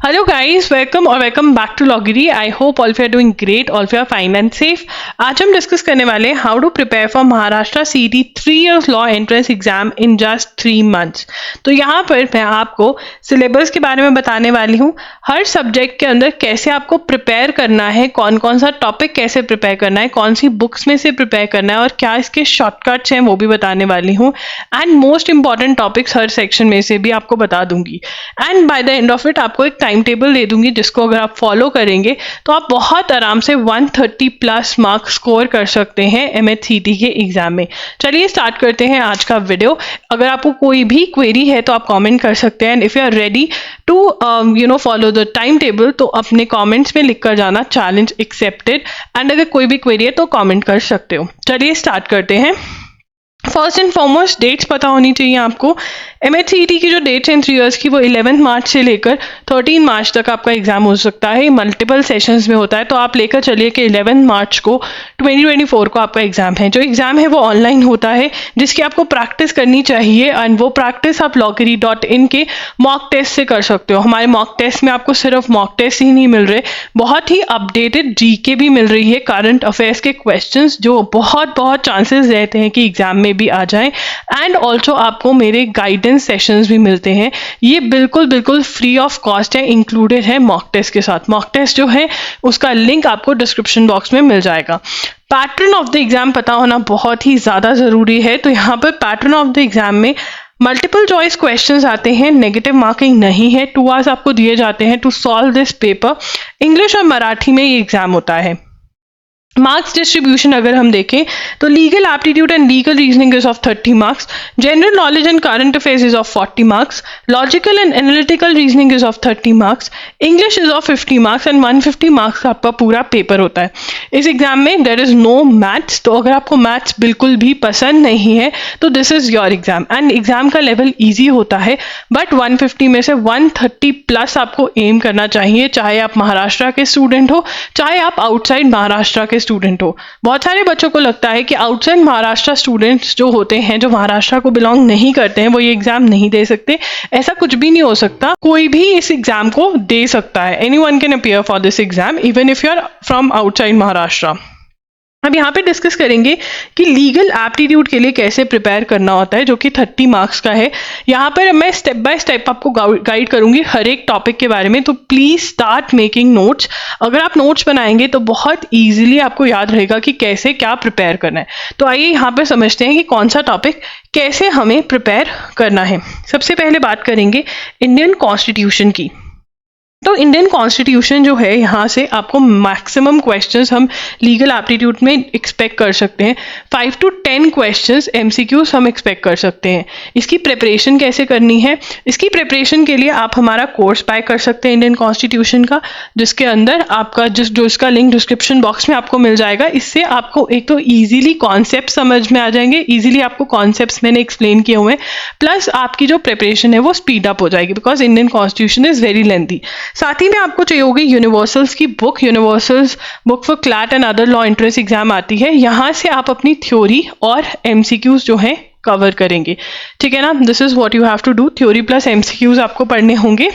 Hello guys, welcome back to Loggery. I hope all of you are doing great, all of you are fine and safe. आज हम discuss करने वाले हैं how to prepare for Maharashtra CET 3 years law entrance exam in just 3 months. तो यहाँ पर मैं आपको सिलेबस के बारे में बताने वाली हूँ, हर सब्जेक्ट के अंदर कैसे आपको प्रिपेयर करना है, कौन कौन सा टॉपिक कैसे प्रिपेयर करना है, कौन सी बुक्स में से प्रिपेयर करना है और क्या इसके शॉर्टकट्स हैं वो भी बताने वाली हूँ. And most important topics her section में से भी आपको बता दूंगी. And by the end of it आपको एक टाइम टेबल दे दूंगी जिसको अगर आप फॉलो करेंगे तो आप बहुत आराम से 130 प्लस मार्क्स स्कोर कर सकते हैं MHCT के एग्जाम में. चलिए स्टार्ट करते हैं आज का वीडियो. अगर आपको कोई भी क्वेरी है तो आप कमेंट कर सकते हैं. And if you are ready to follow the time table तो अपने कमेंट्स में लिख कर जाना चैलेंज एक्सेप्टेड. एंड अगर कोई भी क्वेरी है तो कमेंट कर सकते हो. चलिए स्टार्ट करते हैं. फर्स्ट एंड फॉरमोस्ट डेट्स पता होनी चाहिए आपको. MHCT की जो डेट्स हैं 3 years की वो 11 मार्च से लेकर 13 मार्च तक आपका एग्जाम हो सकता है. मल्टीपल सेशंस में होता है तो आप लेकर चलिए कि 11 मार्च को 2024 को आपका एग्जाम है. जो एग्जाम है वो ऑनलाइन होता है जिसकी आपको प्रैक्टिस करनी चाहिए. एंड वो प्रैक्टिस आप loggery.in के मॉक टेस्ट से कर सकते हो. हमारे मॉक टेस्ट में आपको सिर्फ मॉक टेस्ट ही नहीं मिल रहे, बहुत ही अपडेटेड GK भी मिल रही है, करंट अफेयर्स के क्वेश्चंस जो बहुत चांसेस रहते हैं कि एग्जाम में भी आ जाएं. एंड ऑल्सो आपको मेरे गाइडेंस सेशंस भी मिलते हैं. ये बिल्कुल फ्री ऑफ कॉस्ट है, इंक्लूडेड है मॉक टेस्ट के साथ. मॉक टेस्ट जो है उसका लिंक आपको डिस्क्रिप्शन बॉक्स में मिल जाएगा. पैटर्न ऑफ द एग्जाम पता होना बहुत ही ज़्यादा ज़रूरी है. तो यहाँ पर पैटर्न ऑफ द एग्जाम में मल्टीपल चॉइस क्वेश्चंस आते हैं, नेगेटिव मार्किंग नहीं है. 2 hours आपको दिए जाते हैं to solve this paper. English और मराठी में ये एग्जाम होता है. मार्क्स डिस्ट्रीब्यूशन अगर हम देखें तो legal aptitude and legal reasoning is of 30 marks, general knowledge and current affairs is of 40 marks, logical and analytical reasoning is of 30 marks, English is of 50 marks and 150 marks का आपका पूरा paper होता है. इस एग्जाम में there is no maths. तो अगर आपको मैथ्स बिल्कुल भी पसंद नहीं है तो this is your exam. And exam का लेवल ईजी होता है बट 150 में से 130 प्लस आपको एम करना चाहिए, चाहे आप महाराष्ट्र के स्टूडेंट हो चाहे आप आउटसाइड महाराष्ट्र के स्टूडेंट हो. बहुत सारे बच्चों को लगता है कि आउटसाइड महाराष्ट्र स्टूडेंट्स जो होते हैं, जो महाराष्ट्र को बिलोंग नहीं करते हैं, वो ये एग्जाम नहीं दे सकते. ऐसा कुछ भी नहीं हो सकता. कोई भी इस एग्जाम को दे सकता है. Anyone can appear for this exam even if you are from outside Maharashtra. अब यहाँ पे डिस्कस करेंगे कि लीगल एप्टीट्यूड के लिए कैसे प्रिपेयर करना होता है जो कि 30 मार्क्स का है. यहाँ पर मैं स्टेप बाय स्टेप आपको गाइड करूंगी हर एक टॉपिक के बारे में. तो प्लीज स्टार्ट मेकिंग नोट्स. अगर आप नोट्स बनाएंगे तो बहुत ईजिली आपको याद रहेगा कि कैसे क्या प्रिपेयर करना है. तो आइए यहाँ पर समझते हैं कि कौन सा टॉपिक कैसे हमें प्रिपेयर करना है. सबसे पहले बात करेंगे इंडियन कॉन्स्टिट्यूशन की. तो इंडियन कॉन्स्टिट्यूशन जो है, यहाँ से आपको मैक्सिमम क्वेश्चंस हम लीगल एप्टीट्यूड में एक्सपेक्ट कर सकते हैं. 5 to 10 क्वेश्चंस MCQs हम एक्सपेक्ट कर सकते हैं. इसकी प्रिपरेशन कैसे करनी है? इसकी प्रिपरेशन के लिए आप हमारा कोर्स बाय कर सकते हैं इंडियन कॉन्स्टिट्यूशन का, जिसके अंदर आपका जो इसका लिंक डिस्क्रिप्शन बॉक्स में आपको मिल जाएगा. इससे आपको एक तो ईजिली कॉन्सेप्ट समझ में आ जाएंगे, ईजिली आपको कॉन्सेप्ट्स मैंने एक्सप्लेन किए हुए हैं, प्लस आपकी जो प्रिपरेशन है वो स्पीड अप हो जाएगी because Indian constitution is very lengthy. साथ ही में आपको चाहिए होगी यूनिवर्सल्स की book. Universals book for CLAT and other law entrance exam आती है. यहाँ से आप अपनी थ्योरी और MCQs जो हैं कवर करेंगे. ठीक है ना? This is what you have to do. Theory plus MCQs आपको पढ़ने होंगे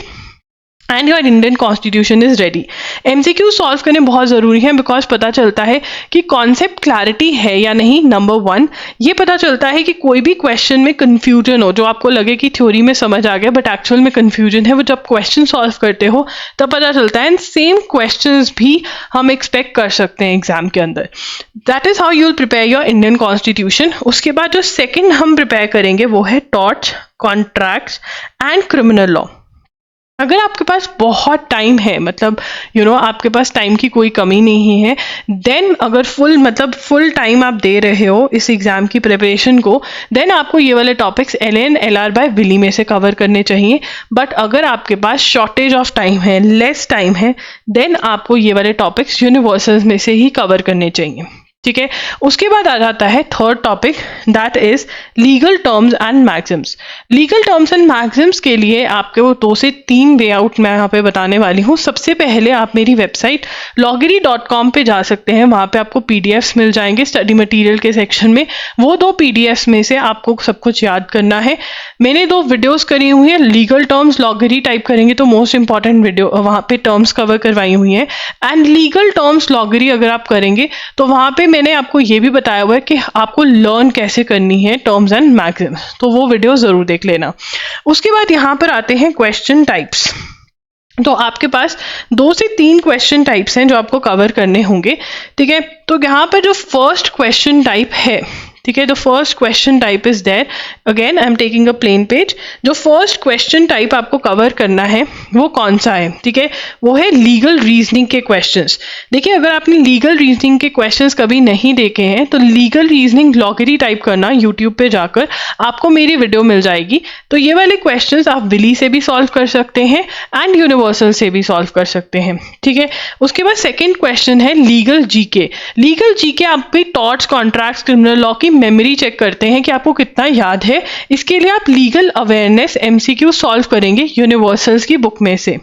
and your Indian constitution is ready. MCQ solve करने बहुत ज़रूरी है बिकॉज पता चलता है कि कॉन्सेप्ट क्लैरिटी है या नहीं. नंबर 1 ये पता चलता है कि कोई भी क्वेश्चन में कन्फ्यूजन हो, जो आपको लगे कि थ्योरी में समझ आ गया बट एक्चुअल में कन्फ्यूजन है, वो जब क्वेश्चन सॉल्व करते हो तब पता चलता है. एंड सेम क्वेश्चंस भी हम एक्सपेक्ट कर सकते हैं एग्जाम के अंदर. That is how you will prepare your Indian constitution. उसके बाद जो सेकेंड हम प्रिपेयर करेंगे वो है torts, contracts and criminal law. अगर आपके पास बहुत टाइम है, मतलब आपके पास टाइम की कोई कमी नहीं है, देन अगर फुल टाइम आप दे रहे हो इस एग्जाम की प्रिपरेशन को, देन आपको ये वाले topics LN LR by Wiley में से कवर करने चाहिए. बट अगर आपके पास शॉर्टेज ऑफ टाइम है, लेस टाइम है, देन आपको ये वाले टॉपिक्स यूनिवर्सल्स में से ही कवर करने चाहिए. ठीक है। उसके बाद आ जाता है third topic, that is legal terms and Maxim's. Legal terms and Maxim's के लिए आपके वो 2 से 3 वे आउट मैं यहाँ पे बताने वाली हूँ। सबसे पहले आप मेरी वेबसाइट loggery.com पे जा सकते हैं, वहाँ पे आपको पीडीएफ्स मिल जाएंगे स्टडी मटेरियल के सेक्शन में। वो 2 पीडीएफ्स में से आपको सब कुछ याद करना है। मैंने 2 वीडियोस करी हुई हैं, लीगल टर्म्स लॉगरी टाइप करेंगे तो मोस्ट इंपॉर्टेंट वीडियो वहाँ पे टर्म्स कवर करवाई हुई हैं, एंड लीगल टर्म्स लॉगरी अगर आप करेंगे तो वहाँ पे मैंने आपको ये भी बताया हुआ है कि आपको लर्न कैसे करनी है टर्म्स एंड मैक्सिम्स, तो वो वीडियो जरूर देख लेना। उसके बाद यहाँ पर आते हैं क्वेश्चन टाइप्स। तो आपके पास 2 से 3 क्वेश्चन टाइप्स हैं जो आपको कवर करने होंगे, ठीक है। तो यहाँ पर जो फर्स्ट क्वेश्चन टाइप है, ठीक है, the first question type is there, again I am taking a plain page. जो फर्स्ट क्वेश्चन टाइप आपको कवर करना है वो कौन सा है, ठीक है, वो है लीगल रीजनिंग के क्वेश्चंस। देखिए, अगर आपने लीगल रीजनिंग के क्वेश्चंस कभी नहीं देखे हैं तो लीगल रीजनिंग लॉगरी टाइप करना, यूट्यूब पे जाकर आपको मेरी वीडियो मिल जाएगी। तो ये वाले क्वेश्चंस आप विली से भी सॉल्व कर सकते हैं एंड यूनिवर्सल से भी सॉल्व कर सकते हैं, ठीक है। उसके बाद सेकेंड क्वेश्चन है लीगल जीके। लीगल जीके आप भी टॉर्ट्स, कॉन्ट्रैक्ट्स, क्रिमिनल लॉ की मेमोरी चेक करते हैं कि आपको कितना याद है। इसके लिए आप लीगल अवेयरनेस एमसीक्यू सॉल्व करेंगे यूनिवर्सल्स की बुक में से,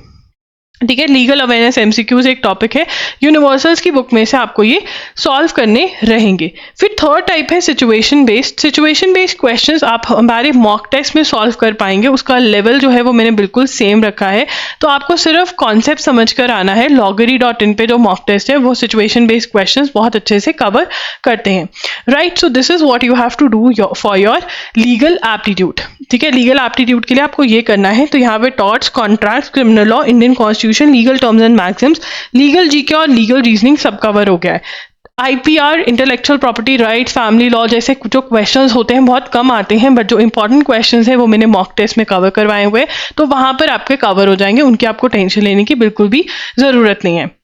ठीक है। लीगल अवेयरनेस एमसीक्यूज एक टॉपिक है, यूनिवर्सल्स की बुक में से आपको ये सॉल्व करने रहेंगे। फिर थर्ड टाइप है situation based. Situation based questions आप हमारे मॉक टेस्ट में सॉल्व कर पाएंगे। उसका लेवल जो है वो मैंने बिल्कुल सेम रखा है, तो आपको सिर्फ कॉन्सेप्ट समझ कर आना है। loggery.in पे जो मॉक टेस्ट है वो सिचुएशन बेस्ड क्वेश्चंस बहुत अच्छे से कवर करते हैं, right. So this is what you have to do for your legal aptitude, ठीक है। लीगल एप्टीट्यूड के लिए आपको ये करना है। तो यहाँ पे torts, contracts, criminal law, Indian constitution, legal terms and Maxim's, legal GK और लीगल रीजनिंग सब कवर हो गया है। IPR, intellectual property rights, family law जैसे जो क्वेश्चंस होते हैं बहुत कम आते हैं, बट जो इंपॉर्टेंट क्वेश्चंस हैं वो मैंने मॉक टेस्ट में कवर करवाए हुए हैं, तो वहां पर आपके कवर हो जाएंगे, उनकी आपको टेंशन लेने की बिल्कुल भी जरूरत नहीं है।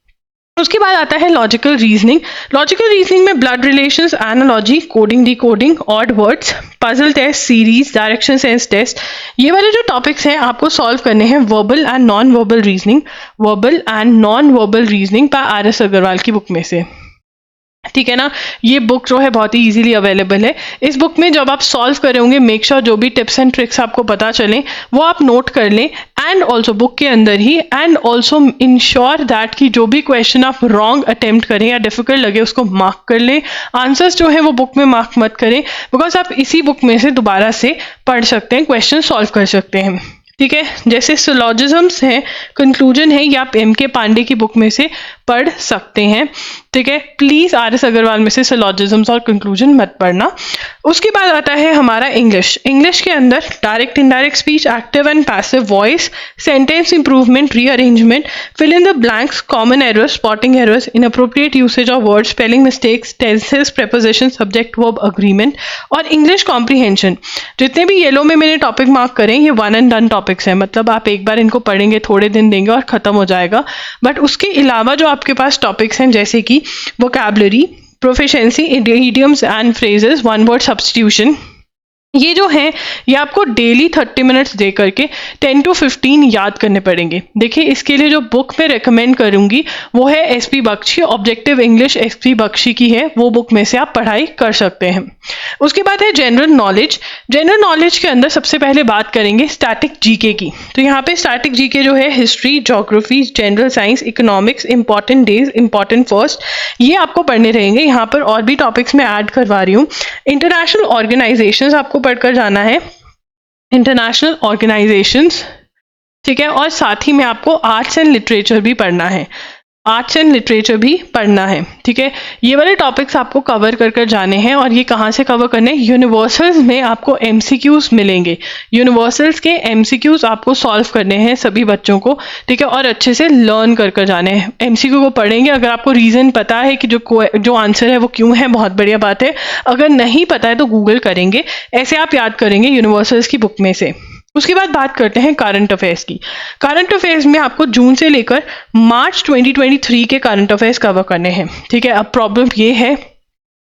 उसके बाद आता है लॉजिकल रीजनिंग। लॉजिकल रीजनिंग में blood relations, analogy, coding, decoding, odd words, puzzle test, series, direction sense test, ये वाले जो टॉपिक्स हैं आपको सॉल्व करने हैं। Verbal and non verbal reasoning, verbal and non verbal reasoning by R S. Agarwal की book में से, ठीक है ना। ये बुक जो है बहुत ही इजीली अवेलेबल है। इस बुक में जब आप सॉल्व कर रहे होंगे, मेक श्योर जो भी टिप्स एंड ट्रिक्स आपको पता चलें वो आप नोट कर लें, एंड ऑल्सो बुक के अंदर ही, एंड ऑल्सो इंश्योर दैट कि जो भी क्वेश्चन आप रॉन्ग अटेम्प्ट करें या डिफिकल्ट लगे उसको मार्क कर लें। आंसर्स जो है वो बुक में मार्क मत करें, बिकॉज आप इसी बुक में से दोबारा से पढ़ सकते हैं, क्वेश्चन सॉल्व कर सकते हैं, ठीक है। जैसे सिलॉजिज्म्स हैं, कंक्लूजन है, या आप एम के पांडे की बुक में से पढ़ सकते हैं, ठीक है। Please RS. अग्रवाल में से सिलॉजिज्म्स और कंक्लूजन मत पढ़ना। उसके बाद आता है हमारा इंग्लिश। इंग्लिश के अंदर direct, indirect speech, active and passive voice, sentence improvement, rearrangement, fill in the blanks, common errors, spotting errors, inappropriate usage of words, spelling mistakes, tenses, preposition, subject verb agreement, और English comprehension. जितने भी yellow में मैंने topic mark करें ये one and done topics हैं, मतलब आप एक बार इनको पढ़ेंगे, थोड़े दिन देंगे और खत्म हो जाएगा। बट उसके अलावा जो आपके पास टॉपिक्स हैं जैसे कि vocabulary, proficiency, idioms and phrases, one word substitution, ये जो है ये आपको डेली 30 मिनट्स दे करके 10 to 15 याद करने पड़ेंगे। देखिए, इसके लिए जो बुक मैं रेकमेंड करूंगी वो है S P Bakshi, objective English S P Bakshi की है, वो बुक में से आप पढ़ाई कर सकते हैं। उसके बाद है जनरल नॉलेज। जनरल नॉलेज के अंदर सबसे पहले बात करेंगे स्टैटिक जीके की। तो यहाँ पे स्टैटिक जीके जो है history, geography, general science, economics, important days, important first, ये आपको पढ़ने रहेंगे। यहाँ पर और भी टॉपिक्स मैं ऐड करवा रही हूँ। इंटरनेशनल ऑर्गेनाइजेशंस आपको पढ़कर जाना है, इंटरनेशनल ऑर्गेनाइजेशंस, ठीक है। और साथ ही में आपको आर्ट्स एंड लिटरेचर भी पढ़ना है, आर्ट्स एंड लिटरेचर भी पढ़ना है, ठीक है। ये वाले टॉपिक्स आपको कवर कर जाने हैं। और ये कहाँ से कवर करने हैं? यूनिवर्सल्स में आपको एमसीक्यूज मिलेंगे, यूनिवर्सल्स के एमसीक्यूज आपको सॉल्व करने हैं सभी बच्चों को, ठीक है, और अच्छे से लर्न कर जाने हैं। एमसीक्यू को पढ़ेंगे, अगर आपको रीजन पता है कि जो आंसर है वो क्यों है, बहुत बढ़िया बात है। अगर नहीं पता है तो गूगल करेंगे, ऐसे आप याद करेंगे यूनिवर्सल्स की बुक में से। उसके बाद बात करते हैं करंट अफेयर्स की। करंट अफेयर्स में आपको जून से लेकर मार्च 2023 के करंट अफेयर्स कवर करने हैं, ठीक है। अब प्रॉब्लम ये है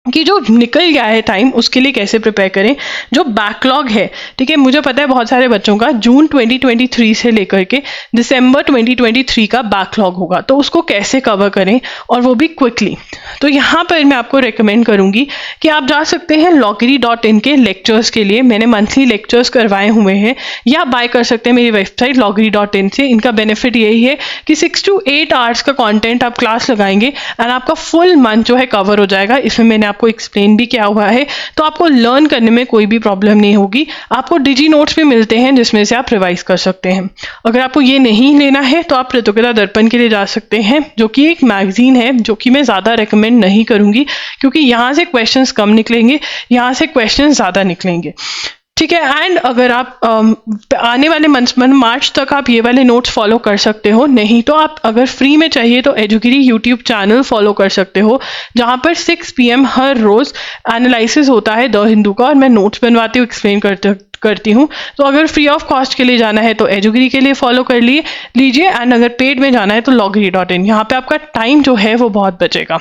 कि जो निकल गया है टाइम उसके लिए कैसे प्रिपेयर करें, जो बैकलॉग है, ठीक है। मुझे पता है बहुत सारे बच्चों का जून 2023 से लेकर के दिसंबर 2023 का बैकलॉग होगा, तो उसको कैसे कवर करें और वो भी क्विकली। तो यहाँ पर मैं आपको रेकमेंड करूँगी कि आप जा सकते हैं loggery.in के लेक्चर्स के लिए। मैंने मंथली लेक्चर्स करवाए हुए हैं, या आप बाय कर सकते हैं मेरी वेबसाइट loggery.in से। इनका बेनिफिट यही है कि 6 to 8 आवर्स का कंटेंट आप क्लास लगाएंगे एंड आपका फुल मंथ जो है कवर हो जाएगा। इसमें मैंने आपको एक्सप्लेन भी किया हुआ है, तो आपको लर्न करने में कोई भी प्रॉब्लम नहीं होगी। आपको डिजी नोट्स भी मिलते हैं जिसमें से आप रिवाइज कर सकते हैं। अगर आपको ये नहीं लेना है तो आप प्रतियोगिता दर्पण के लिए जा सकते हैं, जो कि एक मैगजीन है, जो कि मैं ज़्यादा रेकमेंड नहीं करूँगी क्योंकि यहाँ से क्वेश्चंस कम निकलेंगे, यहाँ से क्वेश्चंस ज़्यादा निकलेंगे, ठीक है। एंड अगर आप आने वाले मंथ मार्च तक आप ये वाले नोट्स फॉलो कर सकते हो, नहीं तो आप अगर फ्री में चाहिए तो एजुगिरी यूट्यूब चैनल फॉलो कर सकते हो, जहाँ पर 6 PM हर रोज़ एनालिसिस होता है द हिंदू का, और मैं नोट्स बनवाती हूँ, एक्सप्लेन करती हूँ। तो अगर फ्री ऑफ कॉस्ट के लिए जाना है तो एजुगिरी के लिए फॉलो कर लीजिए, एंड अगर पेड में जाना है तो loggery.in। यहाँ पे आपका टाइम जो है वो बहुत बचेगा।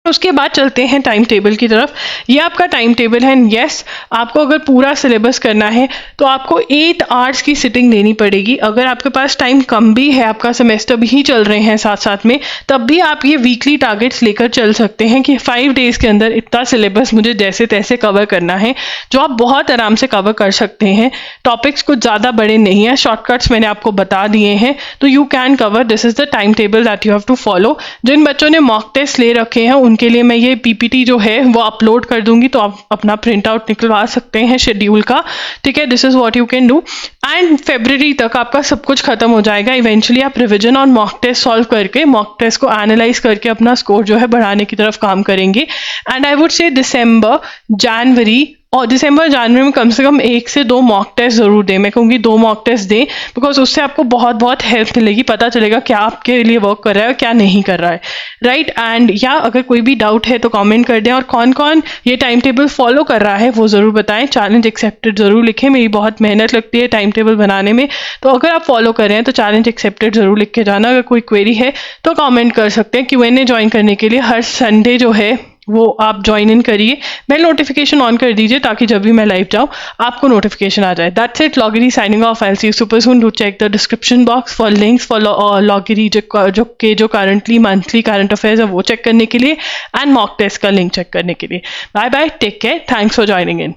उसके बाद चलते हैं टाइम टेबल की तरफ। ये आपका टाइम टेबल है। यस, आपको अगर पूरा सिलेबस करना है तो आपको 8 आवर्स की सिटिंग लेनी पड़ेगी। अगर आपके पास टाइम कम भी है, आपका सेमेस्टर भी चल रहे हैं साथ साथ में, तब भी आप ये वीकली टारगेट्स लेकर चल सकते हैं कि 5 डेज के अंदर इतना सिलेबस मुझे जैसे तैसे कवर करना है, जो आप बहुत आराम से कवर कर सकते हैं। टॉपिक्स कुछ ज़्यादा बड़े नहीं हैं, शॉर्टकट्स मैंने आपको बता दिए हैं, तो you can cover. This is the time table that you have to follow. जिन बच्चों ने मॉक टेस्ट ले रखे हैं उनके लिए मैं ये पीपीटी जो है वो अपलोड कर दूंगी, तो आप अपना प्रिंट आउट निकलवा सकते हैं शेड्यूल का, ठीक है। This is what you can do. And फरवरी तक आपका सब कुछ खत्म हो जाएगा। इवेंचुअली आप रिवीजन और मॉक टेस्ट सॉल्व करके, मॉक टेस्ट को एनालाइज करके अपना स्कोर जो है बढ़ाने की तरफ काम करेंगे। एंड आई वुड से दिसंबर जनवरी में कम से कम 1 से 2 मॉक टेस्ट जरूर दें। मैं कहूँगी 2 मॉक टेस्ट दें, बिकॉज उससे आपको बहुत बहुत हेल्प मिलेगी, पता चलेगा क्या आपके लिए वर्क कर रहा है और क्या नहीं कर रहा है, राइट। एंड या अगर कोई भी डाउट है तो कमेंट कर दें, और कौन कौन ये टाइम टेबल फॉलो कर रहा है वो ज़रूर बताएं। चैलेंज एक्सेप्टेड ज़रूर लिखें, मेरी बहुत मेहनत लगती है टाइम टेबल बनाने में, तो अगर आप फॉलो कर रहे हैं तो चैलेंज एक्सेप्टेड ज़रूर लिख के जाना। अगर कोई क्वेरी है तो कमेंट कर सकते हैं। Q&A ज्वाइन करने के लिए हर संडे जो है वो आप ज्वाइन इन करिए, बेल नोटिफिकेशन ऑन कर दीजिए ताकि जब भी मैं लाइव जाऊँ आपको नोटिफिकेशन आ जाए। That's it, Loggery signing off. I see you super soon. Do check the description box for links for Loggery जो करंटली मंथली करंट अफेयर्स है वो चेक करने के लिए, एंड मॉक टेस्ट का लिंक चेक करने के लिए। Bye bye, take care, thanks for joining in.